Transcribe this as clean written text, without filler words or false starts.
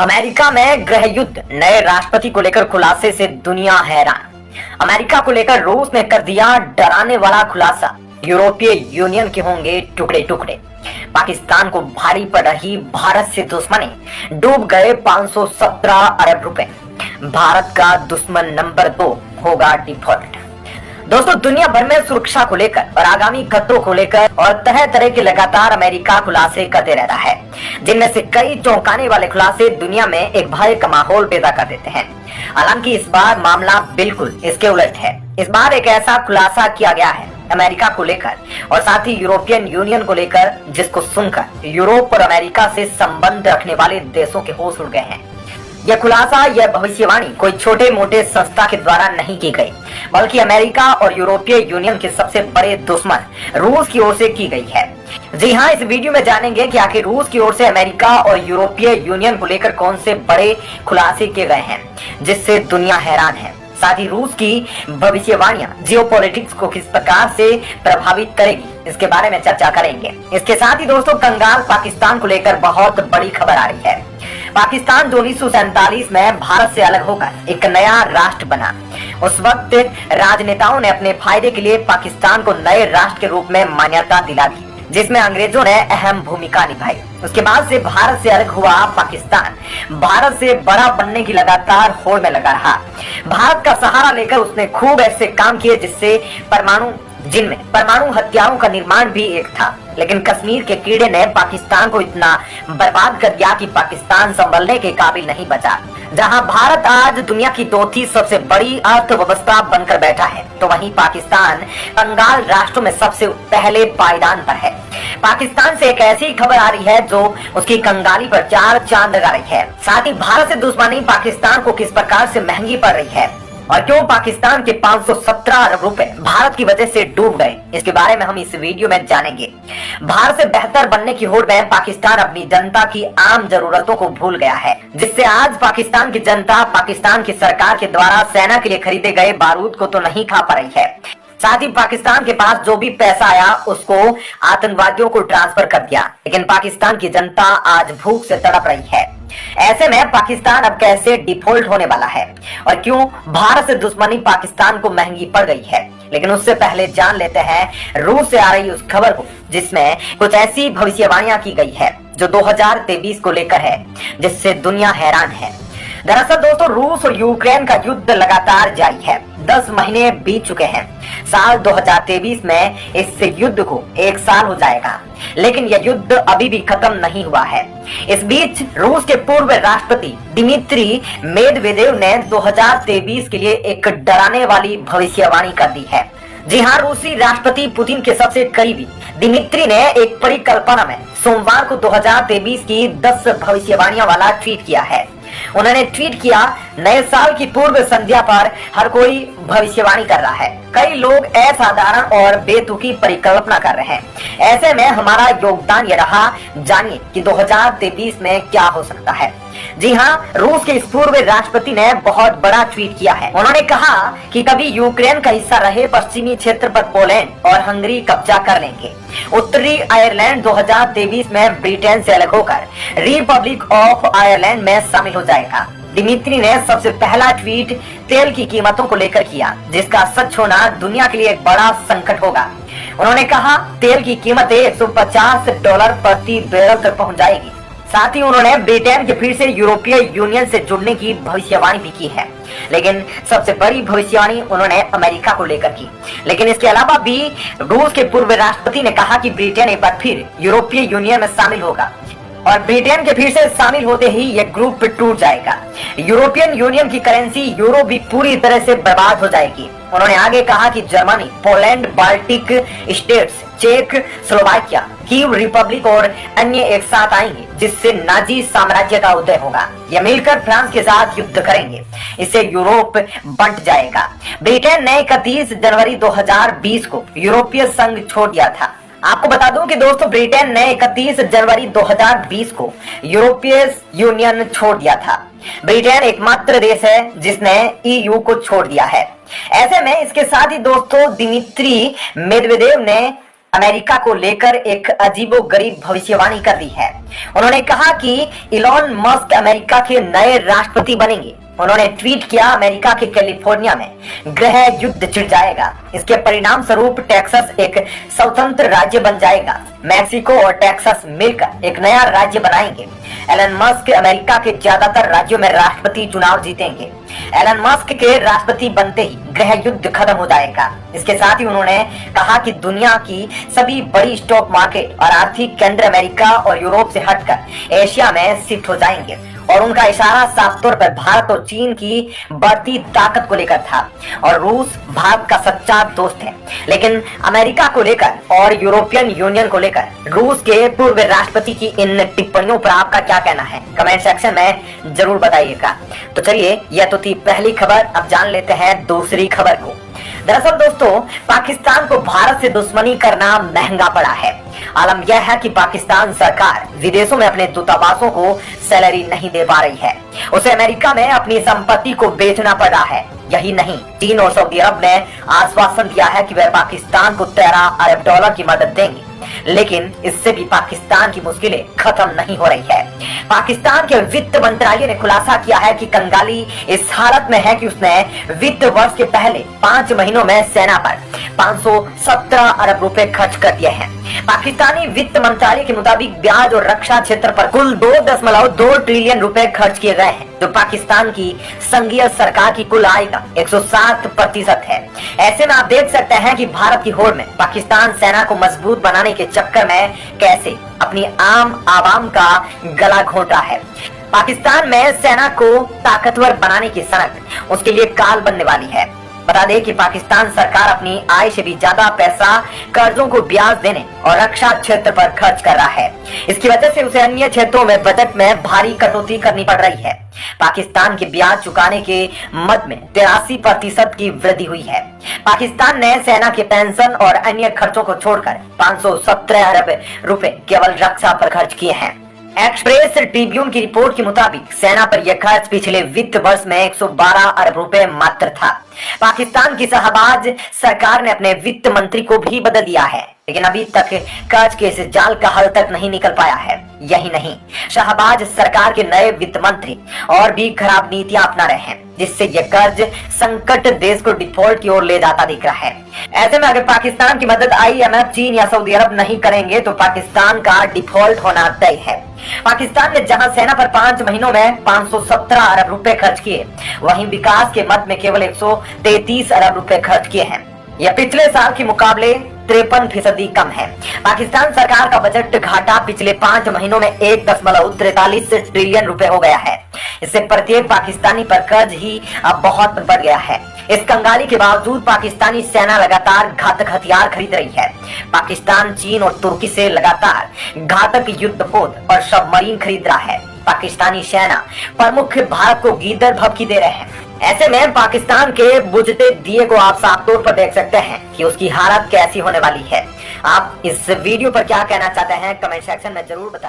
America में गृह युद्ध, नए राष्ट्रपति को लेकर खुलासे से दुनिया हैरान। अमेरिका को लेकर रूस ने कर दिया डराने वाला खुलासा। यूरोपीय यूनियन के होंगे टुकड़े टुकड़े। पाकिस्तान को भारी पड़ रही भारत से दुश्मनी, डूब गए 517 अरब रुपए। भारत का दुश्मन नंबर 2 होगा डिफॉल्ट। दोस्तों, दुनिया भर में सुरक्षा को लेकर और आगामी खतरों को लेकर और तरह तरह के लगातार अमेरिका खुलासे करते रहता है, जिनमें से कई चौंकाने वाले खुलासे दुनिया में एक भय का माहौल पैदा कर देते हैं। हालांकि इस बार मामला बिल्कुल इसके उलट है। इस बार एक ऐसा खुलासा किया गया है अमेरिका को लेकर और साथ ही यूरोपियन यूनियन को लेकर, जिसको सुनकर यूरोप और अमेरिका से संबंध रखने वाले देशों के होश उड़ गए हैं। यह खुलासा, यह भविष्यवाणी कोई छोटे मोटे संस्था के द्वारा नहीं की गई, बल्कि अमेरिका और यूरोपीय यूनियन के सबसे बड़े दुश्मन रूस की ओर से की गई है। जी हां, इस वीडियो में जानेंगे कि आखिर रूस की ओर से अमेरिका और यूरोपीय यूनियन को लेकर कौन से बड़े खुलासे किए गए हैं, जिससे दुनिया हैरान है। साथ ही रूस की भविष्यवाणियां जियोपॉलिटिक्स को किस प्रकार से प्रभावित करेगी, इसके बारे में चर्चा करेंगे। इसके साथ ही दोस्तों, कंगाल पाकिस्तान को लेकर बहुत बड़ी खबर आ रही है। पाकिस्तान जो 1947 में भारत से अलग होकर एक नया राष्ट्र बना, उस वक्त राजनेताओं ने अपने फायदे के लिए पाकिस्तान को नए राष्ट्र के रूप में मान्यता दिला दी, जिसमें अंग्रेजों ने अहम भूमिका निभाई। उसके बाद से भारत से अलग हुआ पाकिस्तान भारत से बड़ा बनने की लगातार होड़ में लगा रहा। भारत का सहारा लेकर उसने खूब ऐसे काम किए जिनमें परमाणु हथियारों का निर्माण भी एक था। लेकिन कश्मीर के कीड़े ने पाकिस्तान को इतना बर्बाद कर दिया कि पाकिस्तान संभलने के काबिल नहीं बचा। जहां भारत आज दुनिया की चौथी सबसे बड़ी अर्थव्यवस्था बनकर बैठा है, तो वहीं पाकिस्तान कंगाल राष्ट्रों में सबसे पहले पायदान पर है। पाकिस्तान से एक ऐसी खबर आ रही है जो उसकी कंगाली पर 4 चांद लगा रही है। साथ ही भारत से दुश्मनी पाकिस्तान को किस प्रकार से महंगी पड़ रही है और क्यों पाकिस्तान के 517 अरब रुपए भारत की वजह से डूब गए, इसके बारे में हम इस वीडियो में जानेंगे। भारत से बेहतर बनने की होड़ में पाकिस्तान अपनी जनता की आम जरूरतों को भूल गया है, जिससे आज पाकिस्तान की जनता पाकिस्तान की सरकार के द्वारा सेना के लिए खरीदे गए बारूद को तो नहीं खा पा रही है। साथ ही पाकिस्तान के पास जो भी पैसा आया उसको आतंकवादियों को ट्रांसफर कर दिया। लेकिन पाकिस्तान की जनता आज भूख से तड़प रही है। ऐसे में पाकिस्तान अब कैसे डिफॉल्ट होने वाला है और क्यों भारत से दुश्मनी पाकिस्तान को महंगी पड़ गई है। लेकिन उससे पहले जान लेते हैं रूस से आ रही उस खबर को, जिसमें कुछ ऐसी भविष्यवाणियां की गई है जो 2023 को लेकर है, जिससे दुनिया हैरान है। दरअसल दोस्तों, रूस और यूक्रेन का युद्ध लगातार जारी है। 10 महीने बीत चुके हैं। साल 2023 में इस युद्ध को 1 साल हो जाएगा, लेकिन यह युद्ध अभी भी खत्म नहीं हुआ है। इस बीच रूस के पूर्व राष्ट्रपति दिमित्री मेदवेदेव ने 2023 के लिए एक डराने वाली भविष्यवाणी कर दी है। जी हाँ, रूसी राष्ट्रपति पुतिन के सबसे करीबी दिमित्री ने एक परिकल्पना में सोमवार को 2023 की 10 भविष्यवाणियां वाला ट्वीट किया है। उन्होंने ट्वीट किया, नए साल की पूर्व संध्या पर हर कोई भविष्यवाणी कर रहा है। कई लोग असाधारण और बेतुकी परिकल्पना कर रहे हैं। ऐसे में हमारा योगदान ये रहा, जानिए कि 2023 में क्या हो सकता है। जी हाँ, रूस के इस पूर्व राष्ट्रपति ने बहुत बड़ा ट्वीट किया है। उन्होंने कहा कि कभी यूक्रेन का हिस्सा रहे पश्चिमी क्षेत्र पर पोलैंड और हंगरी कब्जा कर लेंगे। उत्तरी आयरलैंड 2023 में ब्रिटेन से अलग होकर रिपब्लिक ऑफ आयरलैंड में शामिल हो जाएगा। दिमित्री ने सबसे पहला ट्वीट तेल की कीमतों को लेकर किया, जिसका सच होना दुनिया के लिए एक बड़ा संकट होगा। उन्होंने कहा, तेल की कीमतें $150 प्रति बैरल तक पहुंच जाएगी। साथ ही उन्होंने ब्रिटेन के फिर से यूरोपीय यूनियन से जुड़ने की भविष्यवाणी भी की है। लेकिन सबसे बड़ी भविष्यवाणी उन्होंने अमेरिका को लेकर की। लेकिन इसके अलावा भी रूस के पूर्व राष्ट्रपति ने कहा कि ब्रिटेन एक बार फिर यूरोपीय यूनियन में शामिल होगा और ब्रिटेन के फिर से शामिल होते ही यह ग्रुप टूट जाएगा। यूरोपियन यूनियन की करेंसी यूरो भी पूरी तरह से बर्बाद हो जाएगी। उन्होंने आगे कहा कि जर्मनी, पोलैंड, बाल्टिक स्टेट्स, चेक, स्लोवाकिया, कीव रिपब्लिक और अन्य एक साथ आएंगे, जिससे नाजी साम्राज्य का उदय होगा। ये मिलकर फ्रांस के साथ युद्ध करेंगे। इससे यूरोप बंट जाएगा। ब्रिटेन ने 31 जनवरी 2020 को यूरोपीय संघ छोड़ दिया था। आपको बता दूं कि दोस्तों, ब्रिटेन ने 31 जनवरी 2020 को यूरोपीय यूनियन छोड़ दिया था। ब्रिटेन एकमात्र देश है जिसने ईयू को छोड़ दिया है। ऐसे में इसके साथ ही दोस्तों, दिमित्री मेदवेदेव ने अमेरिका को लेकर एक अजीबोगरीब भविष्यवाणी कर दी है। उन्होंने कहा कि इलॉन मस्क अमेरिका के नए राष्ट्रपति बनेंगे। उन्होंने ट्वीट किया, अमेरिका के कैलिफोर्निया में गृह युद्ध छिड़ जाएगा। इसके परिणाम स्वरूप टेक्सास एक स्वतंत्र राज्य बन जाएगा। मैक्सिको और टेक्सास मिलकर एक नया राज्य बनाएंगे। एलन मस्क अमेरिका के ज्यादातर राज्यों में राष्ट्रपति चुनाव जीतेंगे। एलन मस्क के राष्ट्रपति बनते ही गृह युद्ध खत्म हो जाएगा। इसके साथ ही उन्होंने कहा कि दुनिया की सभी बड़ी स्टॉक मार्केट और आर्थिक केंद्र अमेरिका और यूरोप से हटकर एशिया में शिफ्ट हो जाएंगे। और उनका इशारा साफ तौर पर भारत और चीन की बढ़ती ताकत को लेकर था और रूस भारत का सच्चा दोस्त है। लेकिन अमेरिका को लेकर और यूरोपियन यूनियन को लेकर रूस के पूर्व राष्ट्रपति की इन टिप्पणियों पर आपका क्या कहना है, कमेंट सेक्शन में जरूर बताइएगा। तो चलिए, यह तो थी पहली खबर, अब जान लेते हैं दूसरी खबर को। दरअसल दोस्तों, पाकिस्तान को भारत से दुश्मनी करना महंगा पड़ा है। आलम यह है कि पाकिस्तान सरकार विदेशों में अपने दूतावासों को सैलरी नहीं दे पा रही है। उसे अमेरिका में अपनी संपत्ति को बेचना पड़ रहा है। यही नहीं, चीन और सऊदी अरब ने आश्वासन दिया है कि वह पाकिस्तान को 13 अरब डॉलर की मदद देंगे। लेकिन इससे भी पाकिस्तान की मुश्किलें खत्म नहीं हो रही है। पाकिस्तान के वित्त मंत्रालय ने खुलासा किया है कि कंगाली इस हालत में है कि उसने वित्त वर्ष के पहले 5 महीनों में सेना पर 517 अरब रुपए खर्च कर दिए हैं। पाकिस्तानी वित्त मंत्रालय के मुताबिक ब्याज और रक्षा क्षेत्र पर कुल 2.2 ट्रिलियन रुपए खर्च किए गए हैं, जो पाकिस्तान की संघीय सरकार की कुल आय का 107% है। ऐसे में आप देख सकते हैं कि भारत की होड़ में पाकिस्तान सेना को मजबूत बनाने के चक्कर में कैसे अपनी आम आवाम का गला घोंटा है। पाकिस्तान में सेना को ताकतवर बनाने की सनक उसके लिए काल बनने वाली है। बता दें कि पाकिस्तान सरकार अपनी आय से भी ज्यादा पैसा कर्जों को ब्याज देने और रक्षा क्षेत्र पर खर्च कर रहा है। इसकी वजह से उसे अन्य क्षेत्रों में बजट में भारी कटौती करनी पड़ रही है। पाकिस्तान के ब्याज चुकाने के मद में 83% की वृद्धि हुई है। पाकिस्तान ने सेना के पेंशन और अन्य खर्चों को छोड़कर 517 अरब रुपए केवल रक्षा पर खर्च किए हैं। एक्सप्रेस ट्रिब्यून की रिपोर्ट के मुताबिक सेना पर यह खर्च पिछले वित्त वर्ष में 112 अरब रुपए मात्र था। पाकिस्तान की शहबाज सरकार ने अपने वित्त मंत्री को भी बदल दिया है, लेकिन अभी तक कर्ज के इस जाल का हल तक नहीं निकल पाया है। यही नहीं, शहबाज सरकार के नए वित्त मंत्री और भी खराब नीतियां अपना रहे हैं, जिससे यह कर्ज संकट देश को डिफॉल्ट की ओर ले जाता दिख रहा है। ऐसे में अगर पाकिस्तान की मदद IMF, चीन या सऊदी अरब नहीं करेंगे तो पाकिस्तान का डिफॉल्ट होना तय है। पाकिस्तान ने जहां सेना पर 5 महीनों में 517 अरब रुपए खर्च किए, वहीं विकास के मद में केवल 133 अरब रुपए खर्च किए हैं। यह पिछले साल के मुकाबले 53% कम है। पाकिस्तान सरकार का बजट घाटा पिछले 5 महीनों में 1.43 ट्रिलियन रुपए हो गया है। इससे प्रत्येक पाकिस्तानी पर कर्ज ही अब बहुत बढ़ गया है। इस कंगाली के बावजूद पाकिस्तानी सेना लगातार घातक हथियार खरीद रही है। पाकिस्तान चीन और तुर्की से लगातार घातक युद्धपोत और सबमरीन खरीद रहा है। पाकिस्तानी सेना प्रमुख भारत को गीदड़ भभकी दे रहे हैं। ऐसे में पाकिस्तान के बुझते दिए को आप साफ तौर पर देख सकते हैं कि उसकी हालत कैसी होने वाली है। आप इस वीडियो पर क्या कहना चाहते हैं, कमेंट सेक्शन में जरूर बताएं।